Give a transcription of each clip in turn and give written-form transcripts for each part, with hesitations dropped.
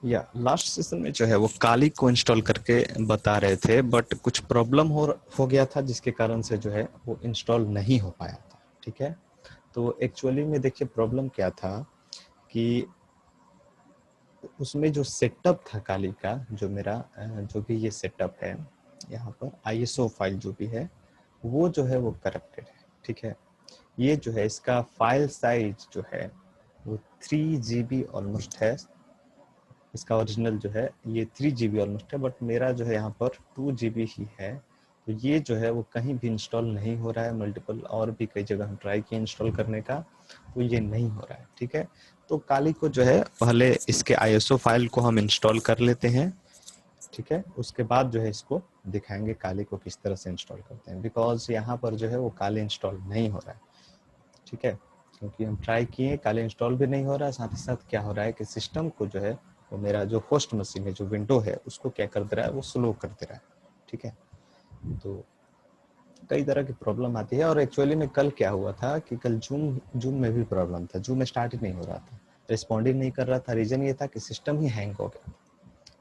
या last session में जो है वो काली को इंस्टॉल करके बता रहे थे, बट कुछ प्रॉब्लम हो गया था जिसके कारण से जो है वो इंस्टॉल नहीं हो पाया था। ठीक है, तो एक्चुअली में देखिए प्रॉब्लम क्या था कि उसमें जो सेटअप था काली का, जो मेरा जो भी ये सेटअप है यहाँ पर आईएसओ फाइल जो भी है वो जो है वो करप्टेड है। ठीक है, ये जो है इसका फाइल साइज जो है वो 3 GB ऑलमोस्ट है। इसका ओरिजिनल जो है ये 3 GB ऑलमोस्ट है, बट मेरा जो है यहाँ पर 2 GB ही है। तो ये जो है वो कहीं भी इंस्टॉल नहीं हो रहा है। मल्टीपल और भी कई जगह हम ट्राई किए इंस्टॉल करने का, तो ये नहीं हो रहा है। ठीक है, तो काली को जो है पहले इसके आईएसओ फाइल को हम इंस्टॉल कर लेते हैं। ठीक है, उसके बाद जो है इसको दिखाएंगे काली को किस तरह से इंस्टॉल करते हैं, बिकॉज यहाँ पर जो है वो काली इंस्टॉल नहीं हो रहा है। ठीक है, क्योंकि हम ट्राई किए, काले इंस्टॉल भी नहीं हो रहा है। साथ ही साथ क्या हो रहा है कि सिस्टम को जो है वो मेरा जो होस्ट मशीन है, जो विंडो है, उसको क्या कर दे रहा है, वो स्लो कर दे रहा है। ठीक है, तो कई तरह की प्रॉब्लम आती है। और एक्चुअली में कल क्या हुआ था कि कल जूम में भी प्रॉब्लम था। जूम स्टार्ट ही नहीं हो रहा था, रिस्पॉन्ड ही नहीं कर रहा था। रीजन ये था कि सिस्टम ही हैंग हो गया।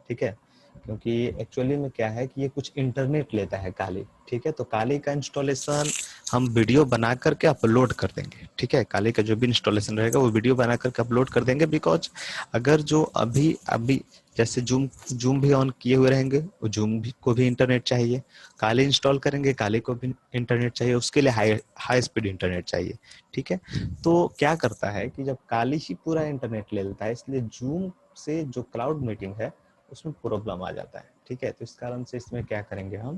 ठीक है, क्योंकि एक्चुअली में क्या है कि ये कुछ इंटरनेट लेता है काली। ठीक है, तो काली का इंस्टॉलेशन हम वीडियो बना करके अपलोड कर देंगे। ठीक है, काली का जो भी इंस्टॉलेशन रहेगा वो वीडियो बना करके अपलोड कर देंगे। बिकॉज अगर जो अभी अभी जैसे जूम जूम भी ऑन किए हुए रहेंगे, वो जूम भी को भी इंटरनेट चाहिए। काली इंस्टॉल करेंगे, काली को भी इंटरनेट चाहिए, उसके लिए हाई स्पीड इंटरनेट चाहिए। ठीक है, तो क्या करता है कि जब काली ही पूरा इंटरनेट ले लेता है, इसलिए जूम से जो क्लाउड मीटिंग है उसमें प्रॉब्लम आ जाता है। ठीक है, तो इस कारण से इसमें क्या करेंगे हम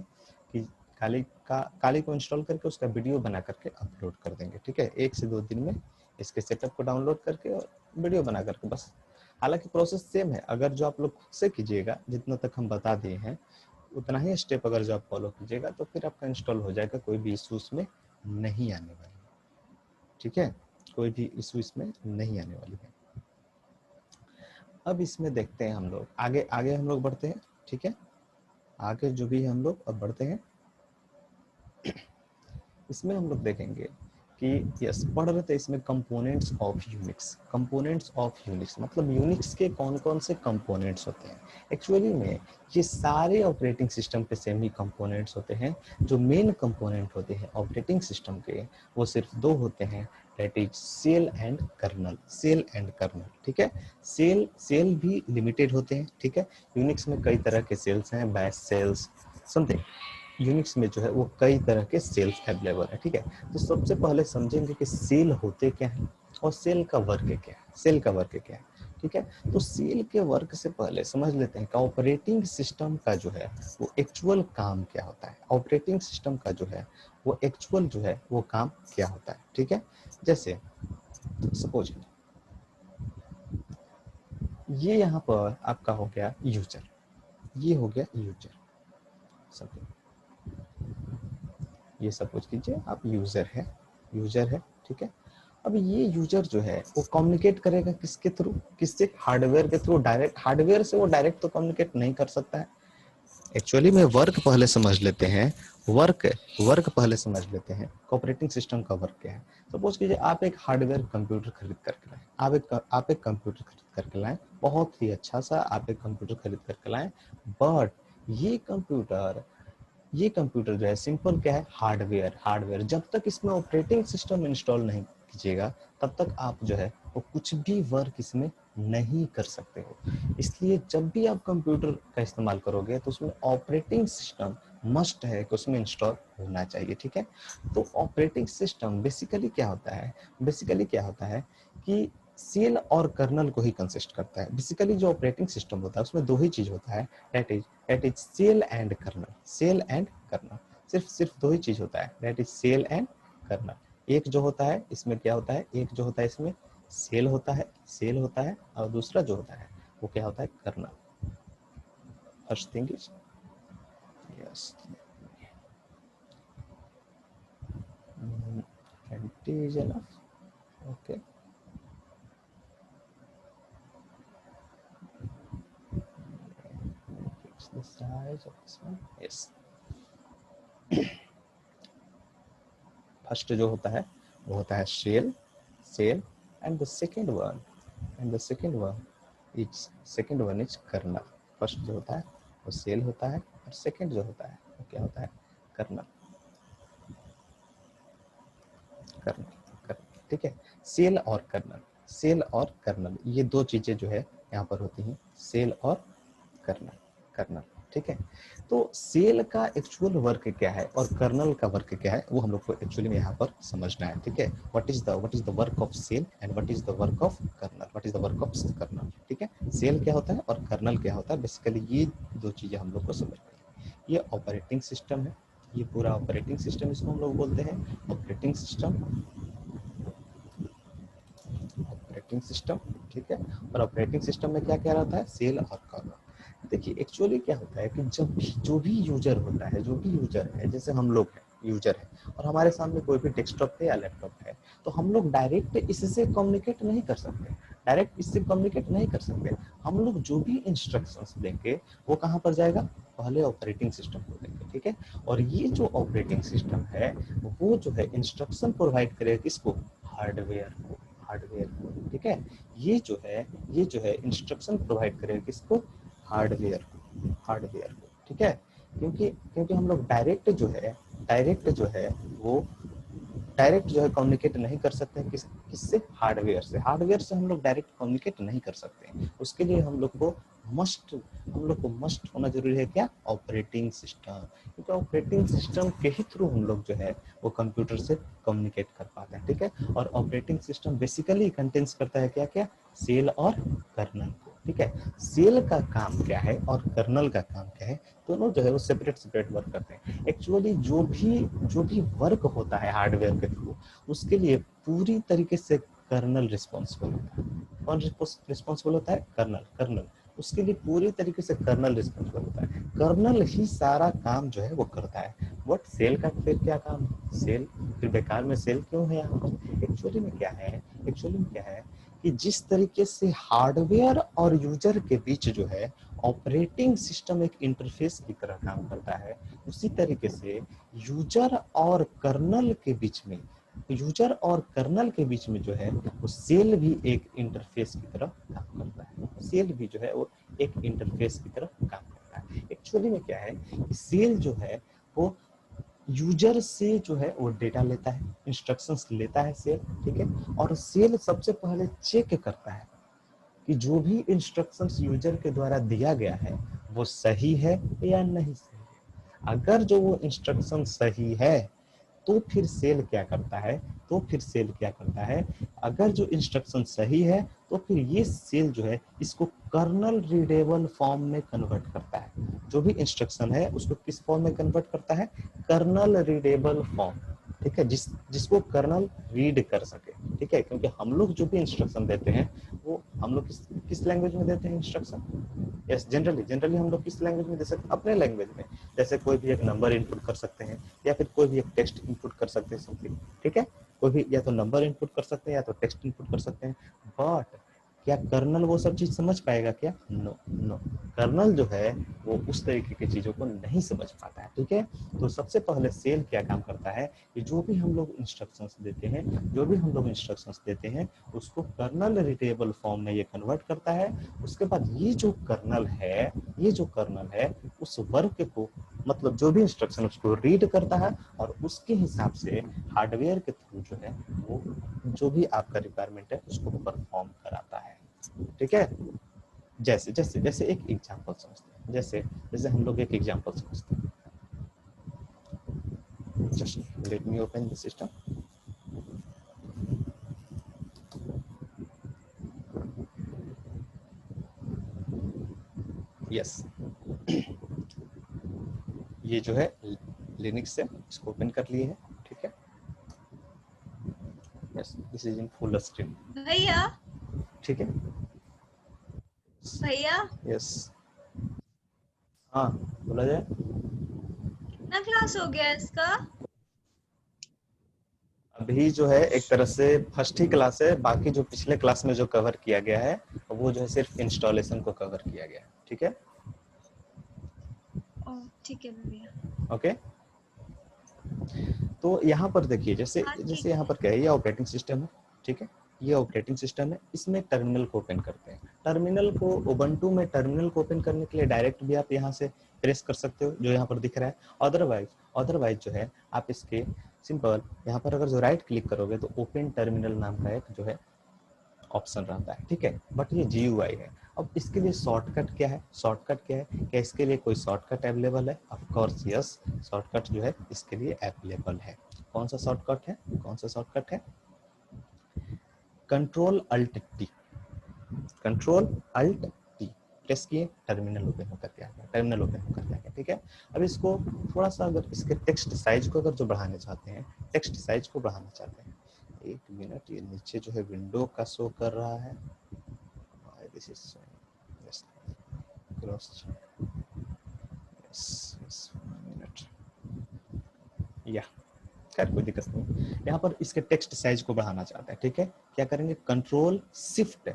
कि काली को इंस्टॉल करके उसका वीडियो बना करके अपलोड कर देंगे। ठीक है, 1 से 2 दिन में इसके सेटअप को डाउनलोड करके और वीडियो बना करके बस। हालांकि प्रोसेस सेम है, अगर जो आप लोग खुद से कीजिएगा, जितना तक हम बता दिए हैं उतना ही स्टेप अगर जो आप फॉलो कीजिएगा तो फिर आपका इंस्टॉल हो जाएगा, कोई भी इशू इसमें नहीं आने वाली। ठीक है, कोई भी इशू इसमें नहीं आने वाली है। अब इसमें देखते हैं हम लोग आगे आगे हम लोग बढ़ते हैं। ठीक है, आगे जो भी हम लोग अब बढ़ते हैं, इसमें हम लोग देखेंगे कि यस पढ़ रहे थे इसमें components of Unix. Components of Unix मतलब यूनिक्स के कौन कौन से कंपोनेंट्स होते हैं। एक्चुअली में ये सारे ऑपरेटिंग सिस्टम के सेम ही कंपोनेंट्स होते हैं। जो मेन कंपोनेंट होते हैं ऑपरेटिंग सिस्टम के, वो सिर्फ दो होते हैं, that is shell and kernel. Shell and kernel. ठीक है, सेल भी लिमिटेड होते हैं। ठीक है, यूनिक्स में कई तरह के सेल्स हैं, बैश सेल्स समथिंग। यूनिक्स में जो है वो कई तरह के सेल्स अवेलेबल है। ठीक है, तो सबसे पहले समझेंगे कि सेल होते क्या है और सेल का वर्क क्या है। सेल का वर्क क्या है, ठीक है, तो सेल के वर्क से पहले समझ लेते हैं कि ऑपरेटिंग सिस्टम का जो है वो एक्चुअल काम क्या होता है। ऑपरेटिंग सिस्टम का जो है वो एक्चुअल जो है वो काम क्या होता है। ठीक है, जैसे सपोज ये यहाँ पर आपका हो गया यूजर, ये हो गया यूजर। समथिंग ये सपोज कीजिए आप यूजर है, यूजर है। ठीक है, अब ये यूजर जो है वो कम्युनिकेट करेगा किसके थ्रू, किससे, हार्डवेयर के थ्रू। डायरेक्ट हार्डवेयर से वो डायरेक्ट तो कम्युनिकेट नहीं कर सकता है। एक्चुअली में वर्क पहले समझ लेते हैं, वर्क वर्क पहले समझ लेते हैं ऑपरेटिंग सिस्टम का वर्क क्या है। सपोज कीजिए आप एक हार्डवेयर कंप्यूटर खरीद करके लाए, आप एक कंप्यूटर खरीद करके लाए, बहुत ही अच्छा सा आप एक कंप्यूटर खरीद करके लाए, बट ये कंप्यूटर ये कंप्यूटर जो है सिंपल क्या है, हार्डवेयर। हार्डवेयर जब तक इसमें ऑपरेटिंग सिस्टम इंस्टॉल नहीं कीजिएगा तब तक आप जो है वो कुछ भी वर्क इसमें नहीं कर सकते हो। इसलिए जब भी आप कंप्यूटर का इस्तेमाल करोगे तो उसमें ऑपरेटिंग सिस्टम मस्ट है कि उसमें इंस्टॉल होना चाहिए। ठीक है, तो ऑपरेटिंग सिस्टम बेसिकली क्या होता है, बेसिकली क्या होता है कि सेल और कर्नल को ही कंसिस्ट करता है। बेसिकली जो ऑपरेटिंग सिस्टम होता है उसमें दो ही चीज होता है, that is shell and kernel. Shell and kernel, सिर्फ दो ही चीज होता है, that is shell and kernel. एक जो होता है इसमें क्या होता है, एक जो होता है इसमें सेल होता है, सेल होता है, और दूसरा जो होता है वो क्या होता है, kernel. First thing is yes is enough. Okay, fix the size of this one. Yes, first जो होता है वो होता है shell, shell, and the second one is second one is kernel. First जो होता है वो सेल होता है और सेकंड जो होता है वो क्या होता है, कर्नल। कर्नल कर्नल ठीक है। सेल और कर्नल, सेल और कर्नल ये दो चीजें जो है यहाँ पर होती हैं, सेल और कर्नल, कर्नल ठीक है। तो सेल का एक्चुअल वर्क क्या है और कर्नल का वर्क क्या है वो हम लोग को एक्चुअली में यहाँ पर समझना है, ठीक है। What is the work of cell and what is the work of kernel, what is the work of kernel, ठीक है। सेल क्या होता है और कर्नल क्या होता है, बेसिकली ये दो चीजें हम लोग को समझनी है। ये ऑपरेटिंग सिस्टम है, ये पूरा ऑपरेटिंग सिस्टम इसको हम लोग बोलते हैं ऑपरेटिंग सिस्टम, ऑपरेटिंग सिस्टम ठीक है। और ऑपरेटिंग सिस्टम में क्या क्या रहता है, सेल और कर्नल। देखिए एक्चुअली क्या होता है कि जब भी जो भी यूजर होता है, जो भी यूजर है, जैसे हम लोग हैं यूजर है और हमारे सामने कोई भी डेस्कटॉप है या लैपटॉप है, तो हम लोग डायरेक्ट इससे कम्युनिकेट नहीं कर सकते, डायरेक्ट इससे कम्युनिकेट नहीं कर सकते। हम लोग जो भी इंस्ट्रक्शंस देंगे वो कहाँ पर जाएगा, पहले ऑपरेटिंग सिस्टम को देंगे, ठीक है। और ये जो ऑपरेटिंग सिस्टम है वो जो है इंस्ट्रक्शन प्रोवाइड करेगा किसको, हार्डवेयर को, हार्डवेयर को, ठीक है। ये जो है इंस्ट्रक्शन प्रोवाइड करेगा किसको, हार्डवेयर को, हार्डवेयर को, ठीक है। क्योंकि क्योंकि हम लोग डायरेक्ट जो है वो डायरेक्ट जो है कम्युनिकेट नहीं कर सकते हैं किससे, हार्डवेयर से। हार्डवेयर से हम लोग डायरेक्ट कम्युनिकेट नहीं कर सकते। उसके लिए हम लोग को मस्ट होना जरूरी है क्या, ऑपरेटिंग सिस्टम। क्योंकि ऑपरेटिंग सिस्टम के ही थ्रू हम लोग जो है वो कंप्यूटर से कम्युनिकेट कर पाते हैं, ठीक है। और ऑपरेटिंग सिस्टम बेसिकली कंटेंस करता है क्या क्या, सेल और कर्नल को, ठीक है। सेल का काम क्या है और कर्नल का काम क्या है, दोनों जो है वो सेपरेट वर्क करते हैं। एक्चुअली जो भी वर्क होता है हार्डवेयर के थ्रू, उसके लिए पूरी तरीके से कर्नल रिस्पॉन्सिबल होता है। कौन रिस्पॉन्सिबल होता है, कर्नल। उसके लिए पूरी तरीके से कर्नल रिस्पॉन्सिबल होता है। कर्नल ही सारा काम जो है वो करता है। बट सेल का फिर क्या काम है, सेल फिर बेकार में सेल क्यों है यहाँ पर। एक्चुअली में क्या है कि जिस तरीके से हार्डवेयर और यूजर के बीच जो है ऑपरेटिंग सिस्टम एक इंटरफेस की तरह काम करता है, उसी तरीके से यूजर और कर्नल के बीच में जो है वो सेल भी एक इंटरफेस की तरह काम करता है। सेल भी जो है वो एक इंटरफेस की तरह काम करता है। एक्चुअली में क्या है कि सेल जो है वो यूजर से जो है वो डेटा लेता है, इंस्ट्रक्शंस लेता है सेल, ठीक है। और सेल सबसे पहले चेक करता है कि जो भी इंस्ट्रक्शंस यूजर के द्वारा दिया गया है वो सही है या नहीं सही है। अगर जो वो इंस्ट्रक्शन सही है तो फिर सेल क्या करता है, अगर जो इंस्ट्रक्शन सही है तो फिर ये सेल जो है इसको कर्नल रीडेबल फॉर्म में कन्वर्ट करता है। जो भी इंस्ट्रक्शन है उसको किस फॉर्म में कन्वर्ट करता है, कर्नल रीडेबल फॉर्म, ठीक है। जिसको कर्नल रीड कर सके, ठीक है। क्योंकि हम लोग जो भी इंस्ट्रक्शन देते हैं वो हम लोग किस लैंग्वेज में देते हैं इंस्ट्रक्शन, यस जनरली हम लोग किस लैंग्वेज में दे सकते हैं, अपने लैंग्वेज में। जैसे कोई भी एक नंबर इनपुट कर सकते हैं या फिर कोई भी एक टेक्स्ट इनपुट कर सकते हैं, समथिंग, ठीक है। कोई भी या तो नंबर इनपुट कर सकते हैं या तो टेक्स्ट इनपुट कर सकते हैं। बट क्या कर्नल वो सब चीज समझ पाएगा क्या, नो। कर्नल जो है वो उस तरीके की चीजों को नहीं समझ पाता है, ठीक है। तो सबसे पहले सेल क्या काम करता है कि जो भी हम लोग इंस्ट्रक्शंस देते हैं उसको कर्नल रीडेबल फॉर्म में ये कन्वर्ट करता है। उसके बाद ये जो कर्नल है उस वर्क को, मतलब जो भी इंस्ट्रक्शन उसको रीड करता है और उसके हिसाब से हार्डवेयर के थ्रू जो है वो जो भी आपका रिक्वायरमेंट है उसको परफॉर्म कराता है, ठीक है। जैसे एक एग्जांपल समझते हैं, जैसे हम लोग एक एग्जांपल समझते हैं। Just let me open the system. Yes, ये जो है लिनक्स से इसको ओपन कर लिए है, ठीक है। Yes, this is in full screen, भैया ठीक है। भैया यस, हाँ बोला जाए। कितना क्लास हो गया इसका? अभी जो है एक तरह से फर्स्ट ही क्लास है, बाकी जो पिछले क्लास में जो कवर किया गया है वो जो है सिर्फ इंस्टॉलेशन को कवर किया गया है, ठीक है। ओह ठीक है भैया। ओके, तो यहाँ पर देखिए जैसे हाँ जैसे ठीक यहाँ है। पर क्या है, ये ऑपरेटिंग सिस्टम है, ठीक है। ये ऑपरेटिंग सिस्टम है, इसमें टर्मिनल को ओपन करते हैं। टर्मिनल को उबंटू में टर्मिनल को ओपन करने के लिए डायरेक्ट भी आप यहाँ से प्रेस कर सकते हो, जो यहाँ पर दिख रहा है। अदरवाइज जो है आप इसके सिंपल यहाँ पर अगर जो राइट क्लिक करोगे तो ओपन टर्मिनल नाम का एक जो है ऑप्शन रहता है, ठीक है। बट ये GUI है। अब इसके लिए शॉर्टकट क्या है, क्या इसके लिए कोई शॉर्टकट अवेलेबल है? ऑफ कोर्स यस, शॉर्टकट जो है इसके लिए अवेलेबल है। कौन सा शॉर्टकट है? कंट्रोल अल्ट टी प्रेस किए, टर्मिनल ओपन होकर के आ गया, ठीक है। अब इसको थोड़ा सा अगर इसके टेक्स्ट साइज को अगर जो बढ़ाना चाहते हैं, एक मिनट, ये नीचे जो है विंडो का शो कर रहा है, दिस इज क्रॉस मिनट, या खैर कोई दिक्कत नहीं। यहाँ पर इसके टेक्स्ट साइज को बढ़ाना चाहते हैं, ठीक है। क्या करेंगे? कंट्रोल शिफ्ट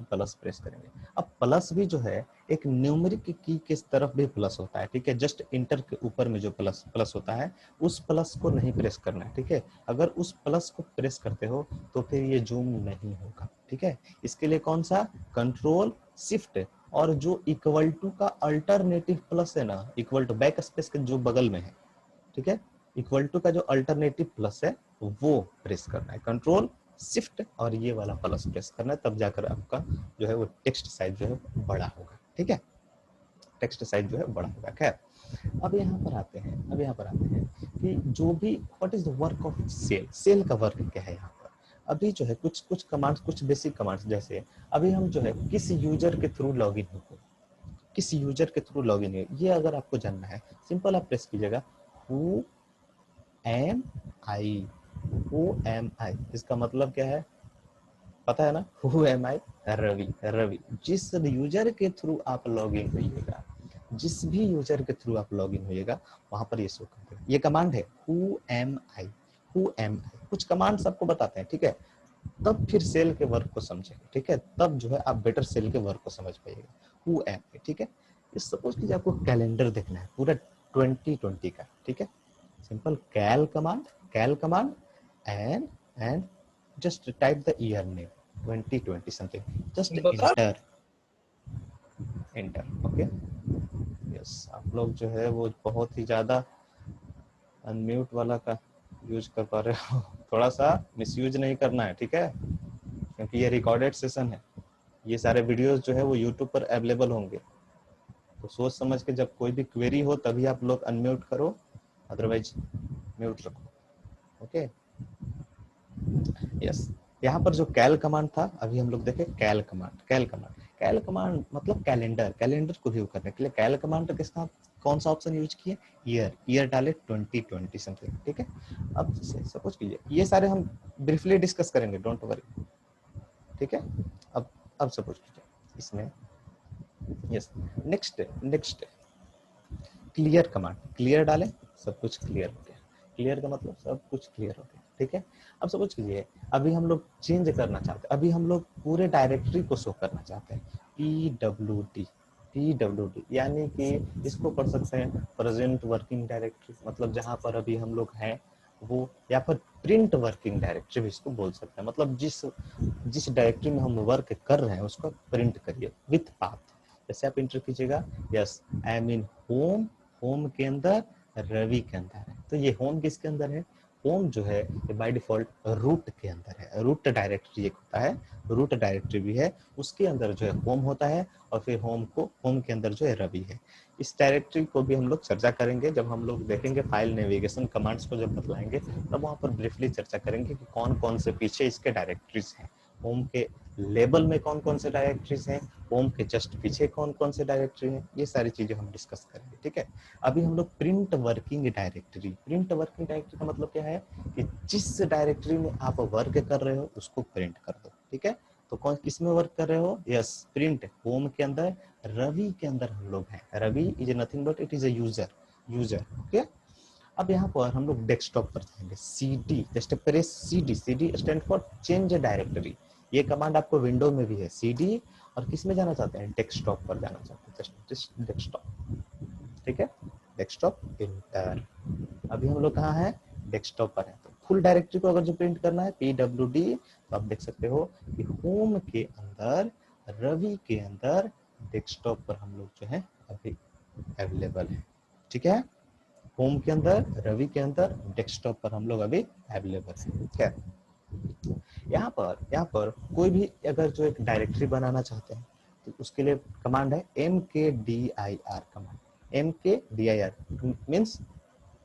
प्लस प्रेस करेंगे। अब प्लस भी जो है एक न्यूमेरिक की के तरफ भी प्लस होता है, ठीक है। जस्ट इंटर के ऊपर में जो प्लस होता है, उस प्लस को नहीं प्रेस करना है, ठीक है। अगर उस प्लस को प्रेस करते हो तो फिर ये जूम नहीं होगा, ठीक है। इसके लिए कौन सा? कंट्रोल शिफ्ट, और जो इक्वल टू का अल्टरनेटिव प्लस है ना, इक्वल टू बैक स्पेस के जो बगल में है, ठीक है, इक्वल टू का जो अल्टरनेटिव प्लस है वो प्रेस करना है। कंट्रोल शिफ्ट और ये वाला प्लस प्रेस करना है, तब जाकर आपका जो है वो टेक्स्ट साइज जो है बड़ा होगा, ठीक है। खैर, अब यहाँ पर आते हैं कि जो भी what is the work of shell का वर्क क्या है यहाँ पर। अभी जो है कुछ कमांड्स, कुछ बेसिक कमांड्स, जैसे अभी हम जो है किस यूजर के थ्रू लॉगिन हो, ये अगर आपको जानना है, सिंपल आप प्रेस कीजिएगा हु एम आई। इसका मतलब क्या है पता है ना? हु एम आई, रवि। जिस यूजर के थ्रू आप लॉगिन होइएगा, वहां पर ये शो कर देगा। ये कमांड है हु एम आई। कुछ कमांड्स आपको बताते हैं, ठीक है, तब फिर सेल के वर्क को समझेंगे, ठीक है। तब जो है आप बेटर सेल के वर्क को समझ पाइएगा। हु एम आई, ठीक है। सपोज कीजिए आपको कैलेंडर देखना है पूरा 2020 का, ठीक है। Simple cal command and just type the year name 2020 something, just enter okay। Yes, आप लोग जो है वो बहुत ही ज्यादा अनम्यूट वाला का यूज कर पा रहे हो, थोड़ा सा मिसयूज नहीं करना है, ठीक है, क्योंकि ये रिकॉर्डेड सेशन है। ये सारे वीडियोस जो है वो यूट्यूब पर अवेलेबल होंगे, तो सोच समझ के जब कोई भी क्वेरी हो तभी आप लोग अनम्यूट करो, अदरवाइज म्यूट रखो, ओके। यस, यहाँ पर जो कैल कमांड था, अभी हम लोग देखे कैल कमांड मतलब कैलेंडर को व्यू करने के लिए कैल कमांड किसका कौन सा ऑप्शन यूज किए? ईयर डाले 2020 समथिंग, ठीक है। अब सपोज कीजिए ये सारे हम ब्रीफली डिस्कस करेंगे, डोंट वरी, ठीक है। अब सपोज कीजिए इसमें yes, next clear command, clear डाले, सब कुछ क्लियर हो गया। क्लियर का मतलब सब कुछ क्लियर हो गया, ठीक है। अब सपोज कीजिए अभी हम लोग चेंज करना चाहते हैं, अभी हम लोग पूरे डायरेक्टरी को शो करना चाहते हैं, PWD यानी कि इसको पढ़ सकते हैं प्रेजेंट वर्किंग डायरेक्टरी, मतलब जहां पर अभी हम लोग हैं वो, या फिर प्रिंट वर्किंग डायरेक्टरी भी इसको बोल सकते हैं, मतलब जिस डायरेक्टरी में हम वर्क कर रहे हैं उसको प्रिंट करिए विथ पाथ। जैसे आप इंटर कीजिएगा, yes I am in home के अंदर, रवि के अंदर है, तो ये होम किसके अंदर है? होम जो है ये बाय डिफॉल्ट रूट के अंदर है। रूट डायरेक्टरी एक होता है, रूट डायरेक्टरी भी है, उसके अंदर जो है होम होता है, और फिर होम के अंदर जो है रवि है। इस डायरेक्टरी को भी हम लोग चर्चा करेंगे जब हम लोग देखेंगे फाइल नेविगेशन कमांड्स को, जब बतलाएंगे तब वहां पर ब्रीफली चर्चा करेंगे कि कौन कौन से पीछे इसके डायरेक्टरीज हैं, होम के लेबल में कौन कौन से डायरेक्टरीज हैं, होम के जस्ट पीछे कौन कौन से डायरेक्टरी हैं, ये सारी चीजें हम डिस्कस करेंगे, ठीक है। अभी हम लोग प्रिंट वर्किंग डायरेक्टरी का मतलब क्या है कि जिस डायरेक्टरी में आप वर्क कर रहे हो उसको प्रिंट कर दो, ठीक है। तो कौन किस में वर्क कर रहे हो? यस, प्रिंट होम के अंदर, रवि के अंदर हम लोग हैं। Ravi is nothing but it is a user, okay. अब यहाँ पर हम लोग डेस्कटॉप पर जाएंगे, CD, just press CD stand for change directory. ये कमांड आपको विंडो में भी है, CD, और किस में जाना चाहते हैं? डेस्कटॉप पर जाना चाहते हैं, जस्ट डेस्कटॉप, ठीक है, डेस्कटॉप इंटर। अभी हम लोग कहाँ हैं? डेस्कटॉप पर है, तो फुल डायरेक्टरी को अगर जो प्रिंट करना है pwd, तो आप देख सकते हो कि होम के अंदर रवि के अंदर डेस्कटॉप पर हम लोग जो है अभी अवेलेबल है। ठीक है, होम के अंदर रवि के अंदर डेस्कटॉप पर हम लोग अभी अवेलेबल है। ठीक है, यहाँ पर कोई भी अगर जो एक डायरेक्टरी बनाना चाहते हैं तो उसके लिए कमांड है mkdir command. mkdir means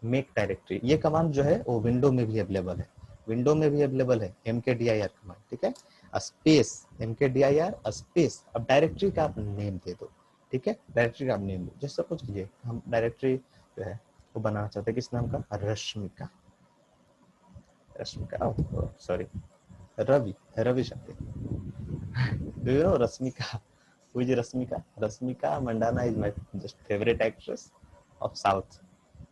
make directory. ये कमांड जो है वो विंडो में भी अवेलेबल है, विंडो में भी अवेलेबल है mkdir कमांड। ठीक है, स्पेस mkdir स्पेस, अब डायरेक्टरी का आप नेम दे दो। ठीक है, डायरेक्टरी का आप नेम दो। जैसे सपोज कीजिए हम डायरेक्टरी जो है वो बनाना चाहते हैं किस नाम का, रश्मिका, रश्मिका सॉरी रवि, रवि शक्ति। Do you know Rasmika? Who is Rasmika? Rasmika Mandana is my just favorite actress of South.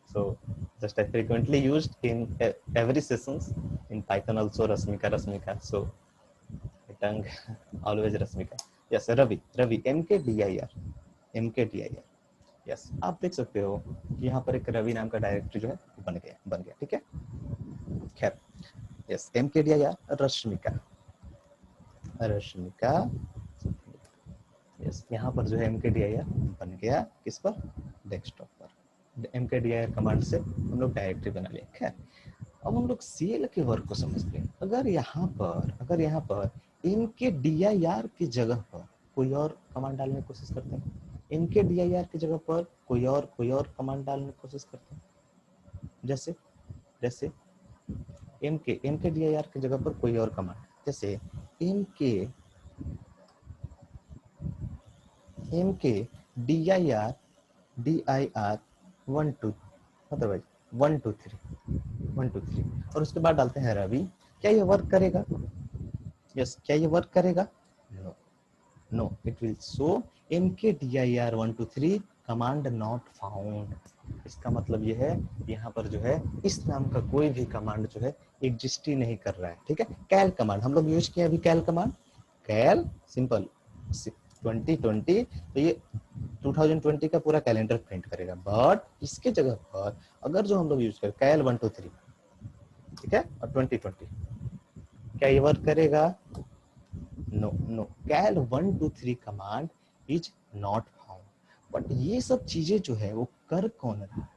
So just I frequently used in every sessions in Python also Rasmika, Rasmika. So my tongue always Rasmika. Yes, Ravi, Ravi, MKDIR, MKDIR. Yes, आप देख सकते हो कि यहाँ पर एक रवि नाम का डायरेक्टरी जो है बन गया। ठीक है, खैर yes, MKDIR Rashmika, Rashmika. Yes, यहाँ पर जो है mkdir बन गया किस पर, डेस्कटॉप पर। mkdir कमांड से हम लोग डायरेक्टरी बना लिया। खैर अब हम लोग सेल के वर्क को समझते हैं। अगर यहाँ पर mkdir की जगह पर कोई और कमांड डालने की कोशिश करते हैं, mkdir की जगह पर कोई और कमांड डालने की कोशिश करते हैं, जैसे जैसे mkdir की जगह पर कोई और कमांड, जैसे mkdir 1 2 अदरवाइज 1 2 3 और उसके बाद डालते हैं रवि। क्या ये वर्क करेगा? यस, क्या ये वर्क करेगा? No, no, it will show mkdir 1 2 3 command not found. इसका मतलब ये है यहाँ पर जो है इस नाम का कोई भी कमांड जो है एग्जिस्ट ही नहीं कर रहा है। ठीक है, कैल कमांड हम लोग यूज किए अभी, कैल कमांड, कैल सिंपल 2020, तो ये 2020 का पूरा कैलेंडर प्रिंट करेगा। बट इसके जगह पर अगर जो हम लोग यूज करें कैल 1 2 3, ठीक है, और 2020, क्या ये वर्क करेगा? No, no, cal 1 2 3 command is not found. But ये सब चीजें जो है वो कर कौन रहा है?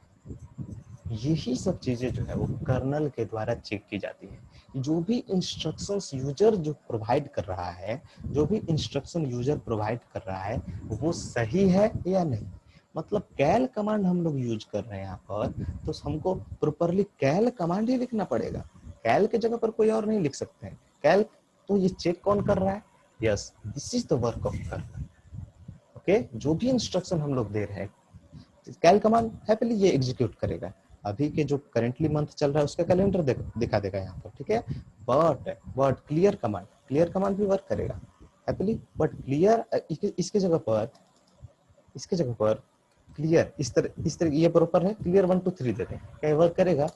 यही सब चीजें जो है वो कर्नल के द्वारा चेक की जाती है। जो भी इंस्ट्रक्शंस यूजर जो प्रोवाइड कर रहा है, जो भी इंस्ट्रक्शन यूजर प्रोवाइड कर रहा है वो सही है या नहीं। मतलब कैल कमांड हम लोग यूज कर रहे हैं यहाँ पर, तो हमको प्रॉपरली कैल कमांड ही लिखना पड़ेगा। कैल के जगह पर कोई और नहीं लिख सकते हैं। कैल तो ये चेक कौन कर रहा है? Yes, this is the work of kernel. Okay, जो भी इंस्ट्रक्शन हम लोग दे रहे हैं कैल कमांड हैप्पीली ये एग्जीक्यूट करेगा। अभी के जो करेंटली मंथ चल रहा है उसका कैलेंडर दिखा देगा यहाँ पर। ठीक है, बट क्लियर कमांड भी वर्क करेगा हैप्पीली। बट क्लियर इसके जगह पर क्लियर इस तरह ये प्रॉपर है, क्लियर 1 2 3 देते हैं, क्या वर्क करेगा?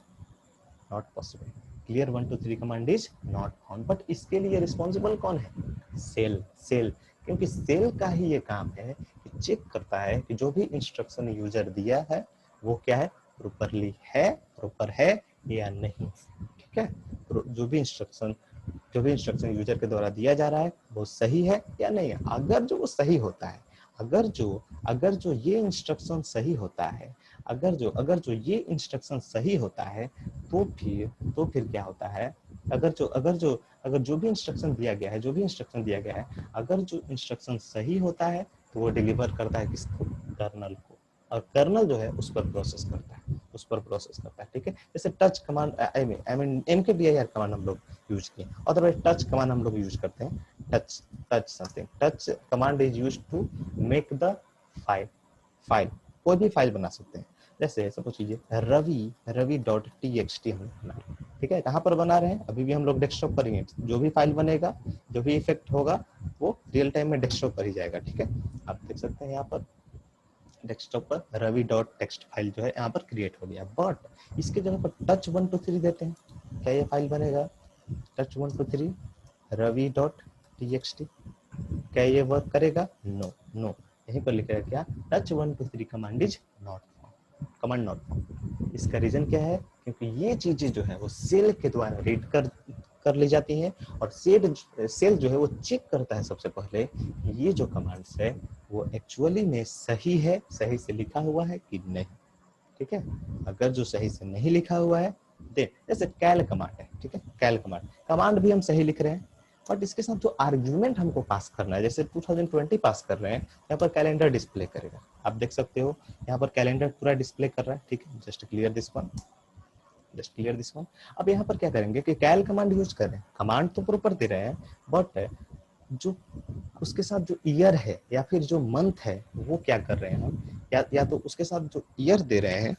Not possible. Clear 1 2 3 command is not found. But इसके लिए रिस्पॉन्सिबल कौन है? सेल, क्योंकि सेल का ही ये काम है कि चेक करता है कि जो भी इंस्ट्रक्शन यूजर दिया है वो क्या है, प्रॉपर है या नहीं। ठीक है, जो भी इंस्ट्रक्शन यूजर के द्वारा दिया जा रहा है वो सही है या नहीं है। अगर जो वो सही होता है, अगर जो ये इंस्ट्रक्शन सही होता है, अगर जो ये इंस्ट्रक्शन सही होता है तो फिर क्या होता है, अगर जो भी इंस्ट्रक्शन दिया गया है, अगर जो इंस्ट्रक्शन सही होता है तो वो डिलीवर करता है किसको? कर्नल को। और कर्नल जो है उस पर प्रोसेस करता है। ठीक है, जैसे touch command, I mean mkdir command हम लोग यूज किए, अदरवाइज टच कमांड हम लोग यूज करते हैं। Touch command is used to make the file, कोई भी फाइल बना सकते हैं। जैसे सपोज कीजिए ravi.txt हम बना रहे हैं। ठीक है, कहाँ पर बना रहे हैं? अभी भी हम लोग डेस्कटॉप पर ही हैं। जो भी फाइल बनेगा, जो भी इफेक्ट होगा वो रियल टाइम में डेस्कटॉप पर ही जाएगा। ठीक है, आप देख सकते हैं यहाँ पर डेस्कटॉप पर ravi.txt फाइल जो है यहाँ पर क्रिएट हो गया। बट इसके जगह पर touch 1 2 3 देते हैं, क्या ये फाइल बनेगा? touch 1 2 3 ravi.txt, क्या ये वर्क करेगा? नो, यहीं पर लिखा है क्या? touch 1 2 3 command is not found. इसका रीजन क्या है? क्योंकि ये चीजें जो है वो सेल के द्वारा रीड कर ली जाती हैं, और सेल जो है वो चेक करता है सबसे पहले ये जो कमांड्स है वो एक्चुअली में सही है, सही से लिखा हुआ है कि नहीं। ठीक है, अगर जो सही से नहीं लिखा हुआ है देन, जैसे कैल कमांड है, ठीक है, कैल कमांड भी हम सही लिख रहे हैं, बट इसके साथ जो आर्ग्यूमेंट हमको पास करना है, जैसे 2020 पास कर रहे हैं, यहाँ पर कैलेंडर डिस्प्ले करेगा। आप देख सकते हो यहाँ पर कैलेंडर पूरा डिस्प्ले कर रहा है। ठीक है, just clear this one, just clear this one. अब यहाँ पर क्या करेंगे कि कैल कमांड यूज कर रहे हैं, कमांड तो प्रॉपर दे रहे हैं, बट जो उसके साथ जो ईयर है या फिर जो मंथ है वो क्या कर रहे हैं हम, या तो उसके साथ जो ईयर दे रहे हैं,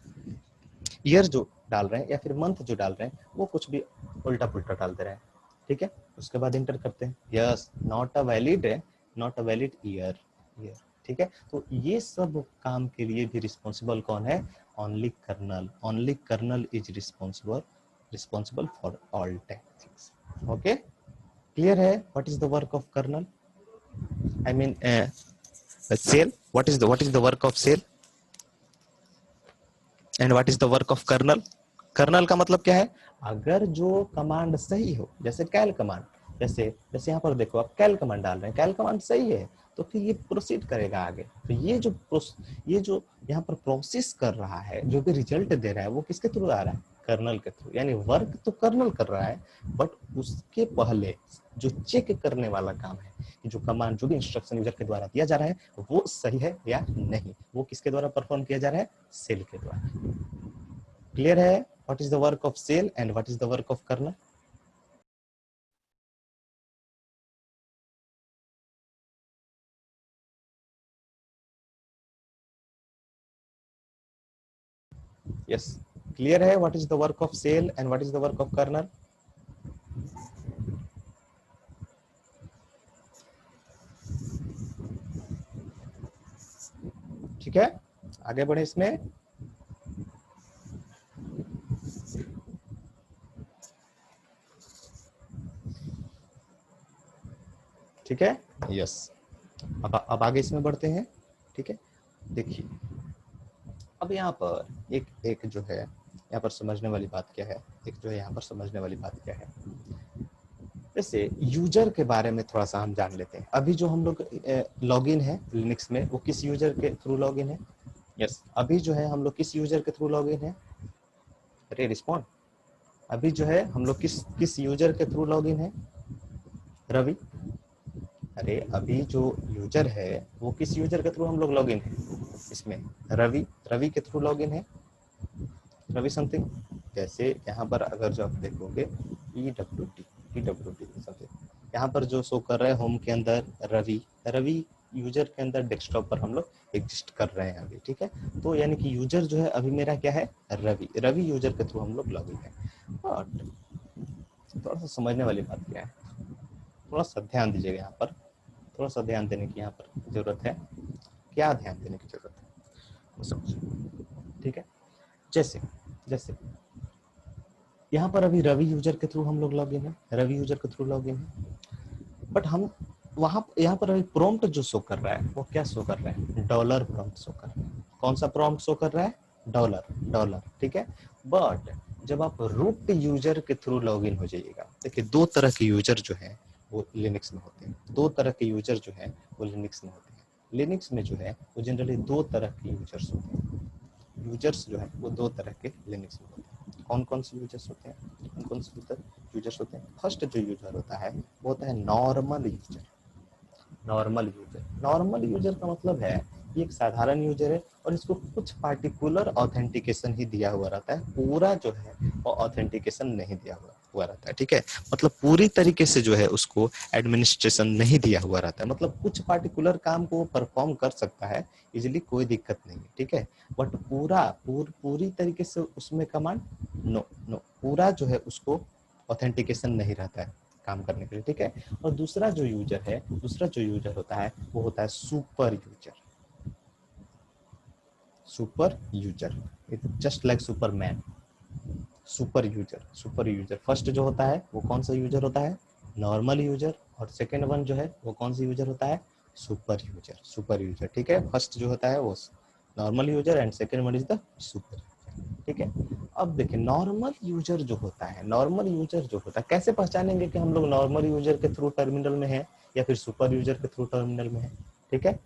ईयर जो डाल रहे हैं या फिर मंथ जो डाल रहे हैं वो कुछ भी उल्टा पुल्टा डाल दे रहे हैं। ठीक है, उसके बाद इंटर करते हैं, यस नॉट अ वैलिड है, not a valid year, year. ठीक है, तो ये सब काम के लिए भी रिस्पॉन्सिबल कौन है, only kernel, only kernel is responsible for all things. Okay, clear है what is the work of kernel, I mean cell, what is the work of cell and what is the work of kernel. Kernel का मतलब क्या है, अगर जो command सही हो, जैसे कैल कमांड, जैसे जैसे यहाँ पर देखो आप कैल कमांड डाल रहे हैं, कैल कमांड सही है तो फिर ये प्रोसीड करेगा आगे। तो ये जो यहाँ पर प्रोसेस कर रहा है, जो भी रिजल्ट दे रहा है वो किसके थ्रू आ रहा है, कर्नल के थ्रू। यानी वर्क तो कर्नल कर रहा है, बट उसके पहले जो चेक करने वाला काम है कि जो कमांड, जो भी इंस्ट्रक्शन यूजर के द्वारा दिया जा रहा है वो सही है या नहीं, वो किसके द्वारा परफॉर्म किया जा रहा है, सेल के द्वारा। क्लियर है what is the work of cell and what is the work of kernel. Yes, clear है what is the work of cell and what is the work of kernel. ठीक है, आगे बढ़े इसमें। ठीक है, यस, अब आगे इसमें बढ़ते हैं। ठीक है, देखिए अब यहाँ पर एक एक जो है यहाँ पर समझने वाली बात क्या है, एक जो है यहाँ पर समझने वाली बात क्या है, जैसे यूजर के बारे में थोड़ा सा हम जान लेते हैं। अभी जो हम लोग लॉगिन है लिनक्स में वो किस यूजर के थ्रू लॉगिन है, यस अभी जो है हम लोग किस यूजर के थ्रू लॉगिन है, अरे रिस्पॉन्ड, अभी जो है हम लोग किस किस यूजर के थ्रू लॉगिन है, रवि, अरे अभी जो यूजर है वो किस यूजर के थ्रू हम लोग लॉगिन है, इसमें रवि, रवि के थ्रू लॉगिन है, रवि समथिंग। जैसे यहाँ पर अगर जो आप देखोगे EWT समथिंग, यहाँ पर जो शो कर रहा है होम के अंदर रवि, रवि यूजर के अंदर डेस्कटॉप पर हम लोग एग्जिस्ट कर रहे हैं अभी। ठीक है, तो यानी कि यूजर जो है अभी मेरा क्या है, रवि, रवि यूजर के थ्रू हम लोग लॉगिन है। बट थोड़ा सा समझने वाली बात क्या है, थोड़ा सा ध्यान दीजिएगा यहाँ पर, थोड़ा सा ध्यान देने की यहाँ पर जरूरत है। क्या ध्यान देने की जरूरत है वो समझिए। ठीक है, जैसे जैसे यहाँ पर अभी रवि यूजर के थ्रू हम लोग लॉगिन है, रवि यूजर के थ्रू लॉगिन है, बट हम वहाँ यहाँ पर अभी प्रॉम्प्ट जो शो कर रहा है वो क्या शो कर रहा है, डॉलर प्रॉम्प्ट शो कर रहा है। कौन सा प्रॉम्प्ट शो कर रहा है, डॉलर, डॉलर। ठीक है, बट जब आप रूट यूजर के थ्रू लॉगिन हो जाइएगा, देखिए दो तरह के यूजर जो है वो लिनक्स में होते हैं, दो तरह के यूजर जो है वो लिनक्स में होते हैं। लिनक्स में जो है वो जनरली दो तरह के यूजर्स होते हैं, यूजर्स जो है वो दो तरह के लिनक्स में होते हैं। कौन कौन से यूजर्स होते हैं, कौन कौन से यूजर्स होते हैं, फर्स्ट जो यूजर होता है वो होता है normal user. Normal user, normal user का मतलब है ये एक साधारण यूजर है और इसको कुछ पार्टिकुलर ऑथेंटिकेशन ही दिया हुआ रहता है, पूरा जो है वो ऑथेंटिकेशन नहीं दिया हुआ रहता है। ठीक है, मतलब पूरी तरीके से जो है उसको एडमिनिस्ट्रेशन नहीं दिया हुआ रहता है, मतलब कुछ पार्टिकुलर काम को वो परफॉर्म कर सकता है इजिली, कोई दिक्कत नहीं है। ठीक है, बट पूरी तरीके से उसमें कमांड नो नो, पूरा जो है उसको ऑथेंटिकेशन नहीं रहता है काम करने के लिए। ठीक है, और दूसरा जो यूजर है, दूसरा जो यूजर होता है वो होता है super user, super user, just like Superman. Super user, super user first जो होता है वो कौन सा यूजर होता है, नॉर्मल यूजर, और सेकेंड वन जो है वो कौन सा यूजर होता है, सुपर यूजर, सुपर यूजर। ठीक है, फर्स्ट जो होता है वो normal user and second one is the super user. ठीक है। अब देखिए नॉर्मल यूजर जो होता है, नॉर्मल यूजर जो होता है, कैसे पहचानेंगे कि हम लोग नॉर्मल यूजर के थ्रू टर्मिनल में है या फिर सुपर यूजर के थ्रू टर्मिनल में है? ठीक है,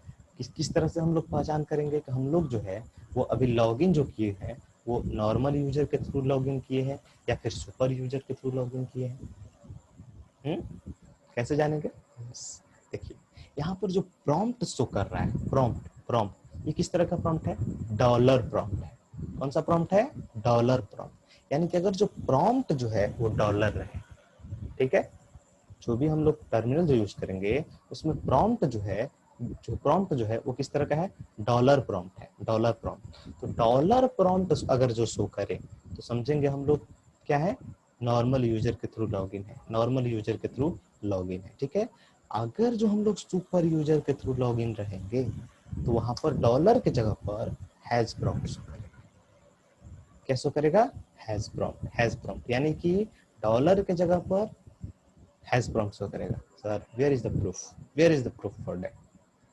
किस तरह से हम लोग पहचान करेंगे कि हम लोग जो है वो अभी लॉगिन जो किए हैं वो नॉर्मल यूजर के थ्रू लॉगिन किए हैं या फिर सुपर यूजर के थ्रू लॉगिन किए हैं? कैसे जानेंगे? देखिए यहाँ पर जो प्रॉम्प्ट शो कर रहा है, प्रॉम्प्ट प्रॉम्प्ट ये किस तरह का प्रॉम्प्ट है? डॉलर प्रॉम्प्ट है। कौन सा प्रॉम्प्ट है? Dollar prompt. यानी कि अगर जो प्रॉम्प्ट जो है वो डॉलर रहे, ठीक है, जो भी हम लोग टर्मिनल जो यूज करेंगे उसमें प्रॉम्प्ट जो है, जो प्रॉम्प्ट जो है वो किस तरह का है? डॉलर प्रॉम्प्ट है, डॉलर प्रॉम्प्ट। तो डॉलर प्रॉम्प्ट अगर जो शो करे तो समझेंगे हम लोग क्या है? नॉर्मल यूजर के थ्रू लॉगिन है, नॉर्मल यूजर के थ्रू लॉगिन है, ठीक है। अगर जो हम लोग सुपर यूजर के थ्रू लॉगिन रहेंगे तो वहां पर डॉलर के जगह पर हैज प्रॉम्प्ट शो करेगा। क्या शो करेगा? हैज प्रॉम्प्ट, हैज प्रॉम्प्ट, यानी कि डॉलर के जगह पर हैज प्रॉम्प्ट शो करेगा। Sir where is the proof, where is the proof for that?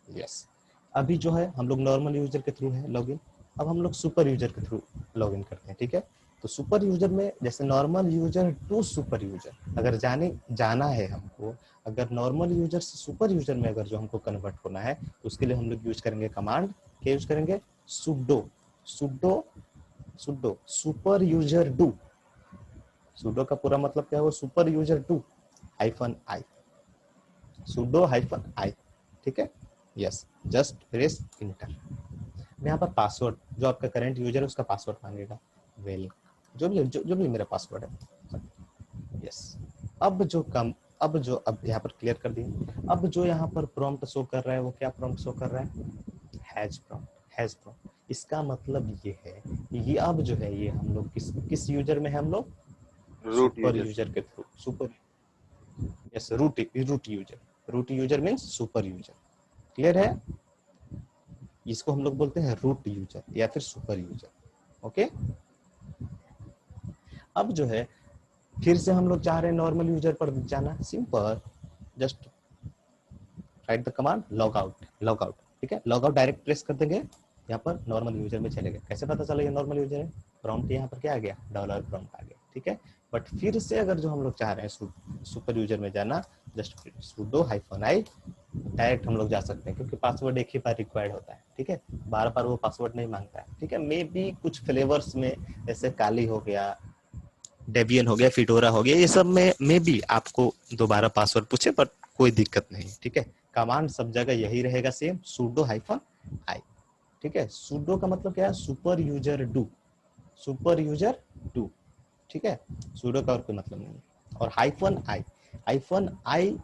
Yes, अभी जो है हम लोग नॉर्मल यूजर के थ्रू है लॉगिन, अब हम लोग सुपर यूजर के थ्रू लॉगिन करते हैं, ठीक है। तो सुपर यूजर में जैसे normal user to super user अगर जाना है हमको, अगर नॉर्मल यूजर से सुपर यूजर में अगर जो हमको कन्वर्ट होना है तो उसके लिए हम लोग यूज करेंगे कमांड, क्या यूज करेंगे? Sudo, sudo, sudo super user do. Sudo का पूरा मतलब क्या है? वो super user do hyphen i, sudo hyphen i, ठीक है। Yes, just press enter. यहाँ पर पासवर्ड जो आपका करंट यूजर है उसका पासवर्ड मांगेगा, वेल जो भी मेरा पासवर्ड है। यस, अब जो कम अब जो अब यहाँ पर क्लियर कर दिए। अब जो यहाँ पर प्रॉम्प्ट शो कर रहा है वो क्या प्रॉम्प्ट शो कर रहा है? Has prompt, has prompt. इसका मतलब ये है ये अब जो है ये हम लोग किस यूजर में है? हम लोग रूट सुपर यूजर। यूजर के through, super, yes, root user, root user means super user. Clear है? इसको हम लोग बोलते हैं रूट यूजर या फिर सुपर यूजर। ओके, अब जो है फिर से हम लोग चाह रहे हैं नॉर्मल यूजर पर जाना, simple just right the command log out, log out, ठीक है। लॉग आउट डायरेक्ट प्रेस कर देंगे, यहाँ पर नॉर्मल यूजर में चले गए। कैसे पता चला ये नॉर्मल यूजर है? प्रॉम्प्ट यहाँ पर क्या आ गया? डॉलर प्रॉम्प्ट आ गया, ठीक है। बट फिर से अगर जो हम लोग चाह रहे हैं सुपर यूजर में जाना, just sudo hyphen i, direct हम लोग जा सकते हैं क्योंकि पासवर्ड एक ही बार रिक्वायर्ड होता है, ठीक है। बार बार वो पासवर्ड नहीं मांगता है, ठीक है। मे बी कुछ फ्लेवर्स में जैसे काली हो गया, डेबियन हो गया, फिडोरा हो गया, ये सब में मे बी आपको दोबारा पासवर्ड पूछे, बट कोई दिक्कत नहीं, ठीक है। कमांड सब जगह यही रहेगा सेम, सुडो हाइफन आई, ठीक है। सुडो का मतलब क्या है? Super user do, super user do, ठीक है। सुडो का और कोई मतलब नहीं है। और हाइफन आई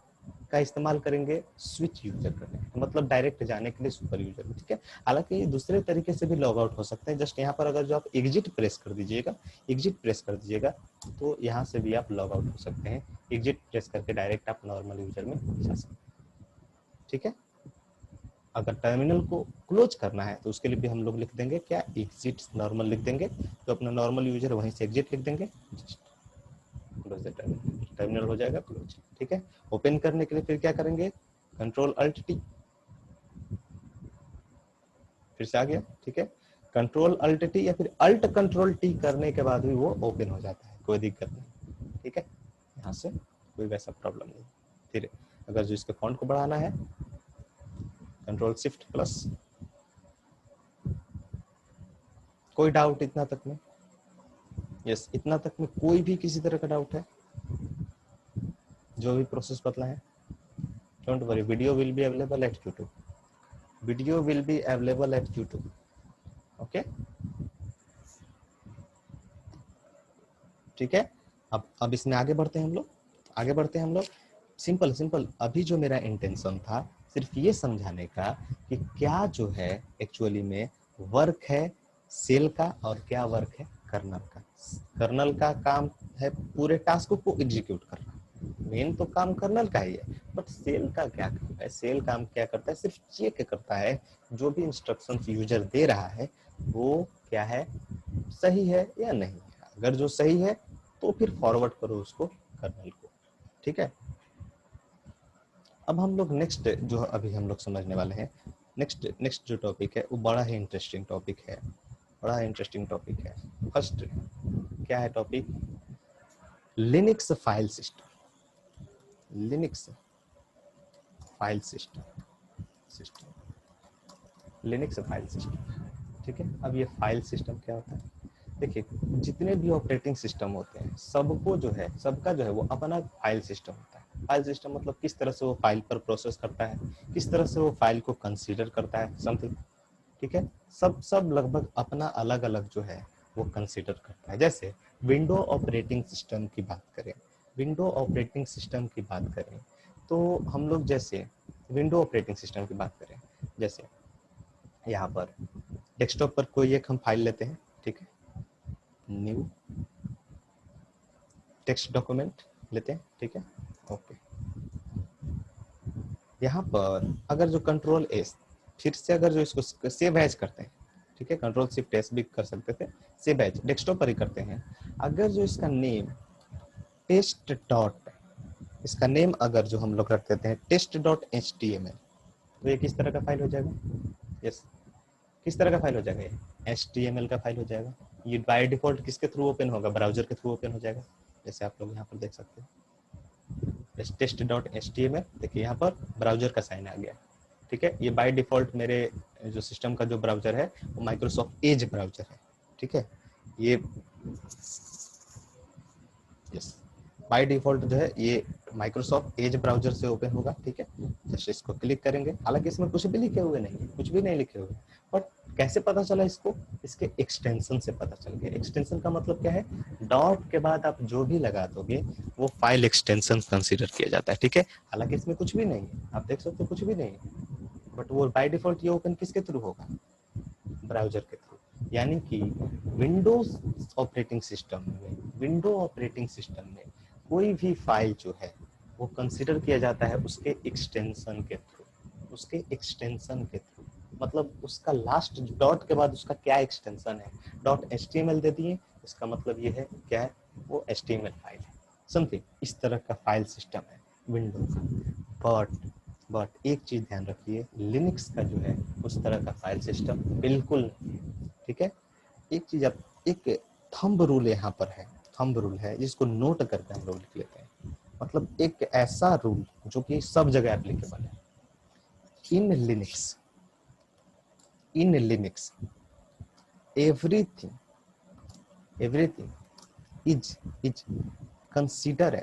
का इस्तेमाल करेंगे स्विच यूजर करने, मतलब डायरेक्ट जाने के लिए सुपर यूजर में, ठीक है। हालांकि दूसरे तरीके से भी लॉग आउट हो सकते हैं, जस्ट यहाँ पर अगर जो आप एग्जिट प्रेस कर दीजिएगा, एग्जिट प्रेस कर दीजिएगा तो यहाँ से भी आप लॉग आउट हो सकते हैं। एग्जिट प्रेस करके डायरेक्ट आप नॉर्मल यूजर में जा सकते हैं, ठीक है। अगर टर्मिनल को क्लोज करना है तो उसके लिए भी हम लोग लिख देंगे क्या? एग्जिट नॉर्मल लिख देंगे, तो अपना नॉर्मल यूजर वहीं से एग्जिट लिख देंगे, क्लोज द टर्मिनल, टर्मिनल हो जाएगा क्लोज, ठीक है। ओपन करने के लिए फिर क्या करेंगे? कंट्रोल अल्ट टी, फिर से आ गया, ठीक है। कंट्रोल अल्ट टी या फिर अल्ट कंट्रोल टी करने के बाद भी वो ओपन हो जाता है, कोई दिक्कत नहीं, ठीक है। यहाँ से कोई वैसा प्रॉब्लम नहीं। फिर अगर जो इसके फॉन्ट को बढ़ाना है, कंट्रोल शिफ्ट प्लस। कोई डाउट इतना तक में? यस, इतना तक में कोई भी किसी तरह का डाउट है? जो भी प्रोसेस बतला है, don't worry, video will be available at YouTube, video will be available at YouTube, okay, ठीक है। अब इसमें आगे बढ़ते हैं हम लोग, आगे बढ़ते हैं हम लोग। सिंपल सिंपल अभी जो मेरा इंटेंशन था सिर्फ ये समझाने का कि क्या जो है एक्चुअली में वर्क है सेल का और क्या वर्क है कर्नल का। कर्नल का काम है पूरे टास्क को एग्जीक्यूट करना, मेन तो काम कर्नल का ही है। बट सेल का क्या करता है? सेल काम क्या करता है? सिर्फ चेक करता है जो भी इंस्ट्रक्शंस यूजर दे रहा है वो क्या है, सही है या नहीं है। अगर जो सही है तो फिर फॉरवर्ड करो उसको कर्नल को, ठीक है। अब हम लोग नेक्स्ट जो अभी हम लोग समझने वाले हैं, नेक्स्ट जो टॉपिक है वो बड़ा ही इंटरेस्टिंग टॉपिक है। बड़ा इंटरेस्टिंग टॉपिक है। फर्स्ट क्या है topic? Linux file system. Linux file system Linux file system. ठीक है, अब ये फाइल सिस्टम क्या होता है? देखिए, जितने भी ऑपरेटिंग सिस्टम होते हैं सबको जो है, सबका जो है वो अपना फाइल सिस्टम होता है। फाइल सिस्टम मतलब किस तरह से वो फाइल पर प्रोसेस करता है, किस तरह से वो फाइल को कंसीडर करता है, समथिंग। ठीक है, सब लगभग अपना अलग अलग जो है वो कंसीडर करता है। जैसे विंडो ऑपरेटिंग सिस्टम की बात करें, विंडो ऑपरेटिंग सिस्टम की बात करें तो हम लोग जैसे विंडो ऑपरेटिंग सिस्टम की बात करें, जैसे यहाँ पर डेस्कटॉप पर कोई एक हम फाइल लेते हैं, ठीक है, न्यू टेक्स्ट डॉक्यूमेंट लेते हैं, ठीक है, ओके। यहाँ पर अगर जो कंट्रोल एस, फिर से अगर जो इसको सेव एज करते हैं, ठीक है, कंट्रोल शिफ्ट एस भी कर सकते थे, सेव एज डेस्कटॉप पर ही करते हैं। अगर जो इसका नेम टेस्ट डॉट, इसका नेम अगर जो हम लोग रख देते हैं टेस्ट डॉट HTML, तो ये किस तरह का फाइल हो जाएगा? यस, किस तरह का फाइल हो जाएगा? ये HTML का फाइल हो जाएगा। ये बाय डिफॉल्ट किसके थ्रू ओपन होगा? ब्राउजर के थ्रू ओपन हो जाएगा, जैसे आप लोग यहाँ पर देख सकते हैं टेस्ट डॉट HTML। देखिए यहाँ पर ब्राउजर का साइन आ गया, ठीक है। ये बाय डिफॉल्ट मेरे जो सिस्टम का जो ब्राउजर है वो माइक्रोसॉफ्ट एज ब्राउजर है, ठीक है। ये यस, बाय डिफॉल्ट जो है ये माइक्रोसॉफ्ट एज ब्राउजर से ओपन होगा, ठीक है। जस्ट इसको क्लिक करेंगे, हालांकि इसमें कुछ भी लिखे हुए नहीं है, कुछ भी नहीं लिखे हुए, बट कैसे पता चला इसको? इसके एक्सटेंशन से पता चल गया। एक्सटेंशन का मतलब क्या है? डॉट के बाद आप जो भी लगा दोगे वो फाइल एक्सटेंशन कंसीडर किया जाता है, ठीक है। हालांकि इसमें कुछ भी नहीं है, आप देख सकते हो कुछ भी नहीं है, बट वो बाय डिफॉल्ट ये ओपन किसके थ्रू होगा? ब्राउजर के थ्रू। यानी कि विंडोज ऑपरेटिंग सिस्टम में, विंडो ऑपरेटिंग सिस्टम में कोई भी फाइल जो है वो कंसीडर किया जाता है उसके एक्सटेंशन के थ्रू, उसके एक्सटेंशन के थ्रू। मतलब उसका लास्ट डॉट के बाद उसका क्या एक्सटेंशन है, डॉट HTML दे दिए, इसका मतलब ये है क्या है? वो HTML फाइल है, समथिंग इस तरह का फाइल सिस्टम है विंडो का। बट एक चीज ध्यान रखिए, लिनक्स का जो है उस तरह का फाइल सिस्टम बिल्कुल नहीं, ठीक है। एक चीज आप, एक थंब रूल यहाँ पर है, थंब रूल है जिसको नोट करके हम लोग लिख लेते हैं। मतलब एक ऐसा रूल जो कि सब जगह एप्लीकेबल है। In Linux, in Linux everything is considered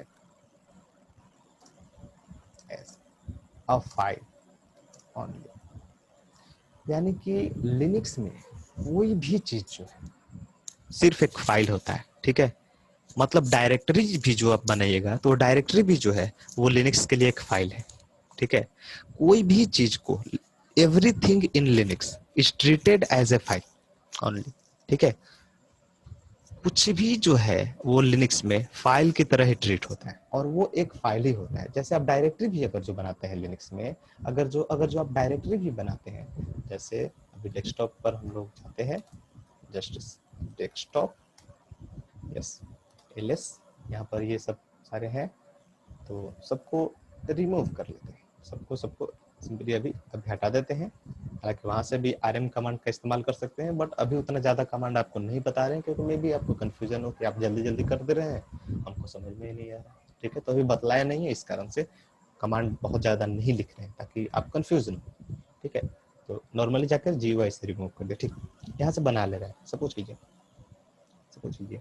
as a file only. यानी कि लिनक्स में कोई भी चीज जो है सिर्फ एक फाइल होता है, ठीक है। मतलब डायरेक्टरी भी जो आप बनाइएगा तो डायरेक्टरी भी जो है वो लिनक्स के लिए एक फाइल है, ठीक है। कोई भी चीज को, everything in Linux is treated as a file only, ठीक है। कुछ भी जो है वो लिनक्स में फाइल की तरह ही ट्रीट होता है और वो एक फाइल ही होता है। जैसे आप डायरेक्टरी भी अगर जो बनाते हैं लिनक्स में, अगर जो आप डायरेक्टरी भी बनाते हैं, जैसे अभी डेस्कटॉप पर हम लोग जाते हैं, जस्ट डेस्कटॉप, यस, ls, यहाँ पर ये सब सारे हैं, तो सबको रिमूव कर लेते हैं, सबको सबको सिंपली अभी हटा देते हैं। हालांकि वहां से भी rm कमांड का इस्तेमाल कर सकते हैं, बट अभी उतना ज्यादा कमांड आपको नहीं बता रहे हैं क्योंकि मे भी आपको कंफ्यूजन हो कि आप जल्दी जल्दी कर दे रहे हैं, हमको समझ में ही नहीं आ रहा है, ठीक है। तो अभी बतलाया नहीं है, इस कारण से कमांड बहुत ज्यादा नहीं लिख रहे हैं ताकि आप कंफ्यूज न हो, ठीक है। तो नॉर्मली जाकर GUI से रिमूव कर दे, ठीक। यहाँ से बना ले रहा है, सपोज कीजिए, सपोज कीजिए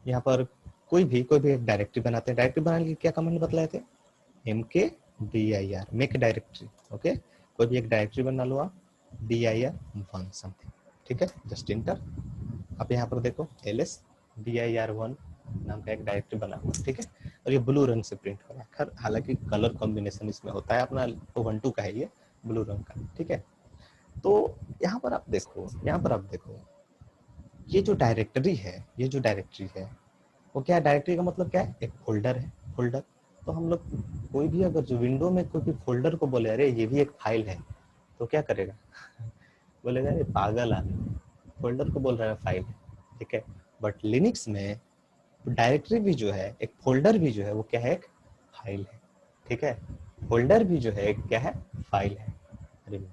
यहाँ पर कोई भी एक डायरेक्टरी बनाते हैं। डायरेक्टरी बनाने के क्या कमांड बतलाए थे? mkdir, make directory, okay. कोई भी एक डायरेक्टरी बना लो आप, dir1 समथिंग, ठीक है, जस्ट इंटर। आप यहाँ पर देखो ls dir1 नाम का एक डायरेक्टरी बना हुआ, ठीक है। और ये ब्लू रंग से प्रिंट हो रहा है, हालांकि कलर कॉम्बिनेशन इसमें होता है अपना ubuntu का है ये ब्लू रंग का, ठीक है। तो यहाँ पर आप देखो, यहाँ पर आप देखो, ये जो डायरेक्टरी है, ये जो डायरेक्टरी है वो क्या है? डायरेक्टरी का मतलब क्या है? एक फोल्डर है, फोल्डर। तो हम लोग कोई भी अगर जो विंडो में कोई भी फोल्डर को बोले अरे ये भी एक फाइल है, तो क्या करेगा? बोलेगा अरे पागल आदमी, फोल्डर को बोल रहा है फाइल है, ठीक है। बट लिनक्स में डायरेक्टरी भी जो है, एक फोल्डर भी जो है वो क्या है? एक फाइल है, ठीक है। फोल्डर भी जो है एक क्या है? फाइल है। अरे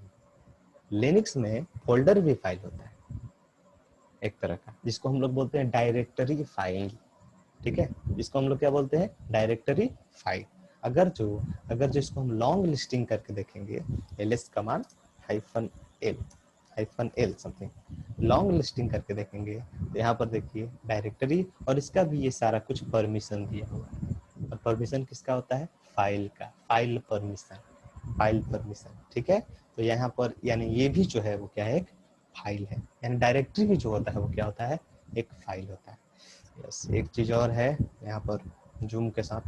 लिनक्स में फोल्डर भी फाइल होता है, एक तरह का, जिसको हम लोग बोलते हैं डायरेक्टरी फाइल। ठीक है, इसको हम लोग क्या बोलते हैं, डायरेक्टरी फाइल। अगर जो इसको हम लॉन्ग लिस्टिंग करके देखेंगे, ls command -l something long listing करके देखेंगे, तो यहाँ पर देखिए डायरेक्टरी, और इसका भी ये सारा कुछ परमिशन दिया हुआ है। और परमिशन किसका होता है, फाइल का, फाइल परमिशन। ठीक है, तो यहाँ पर यानी ये भी जो है वो क्या है, एक फाइल है। यानी डायरेक्टरी भी जो होता है वो क्या होता है, एक फाइल होता है। यस, एक चीज और है यहाँ पर जूम के साथ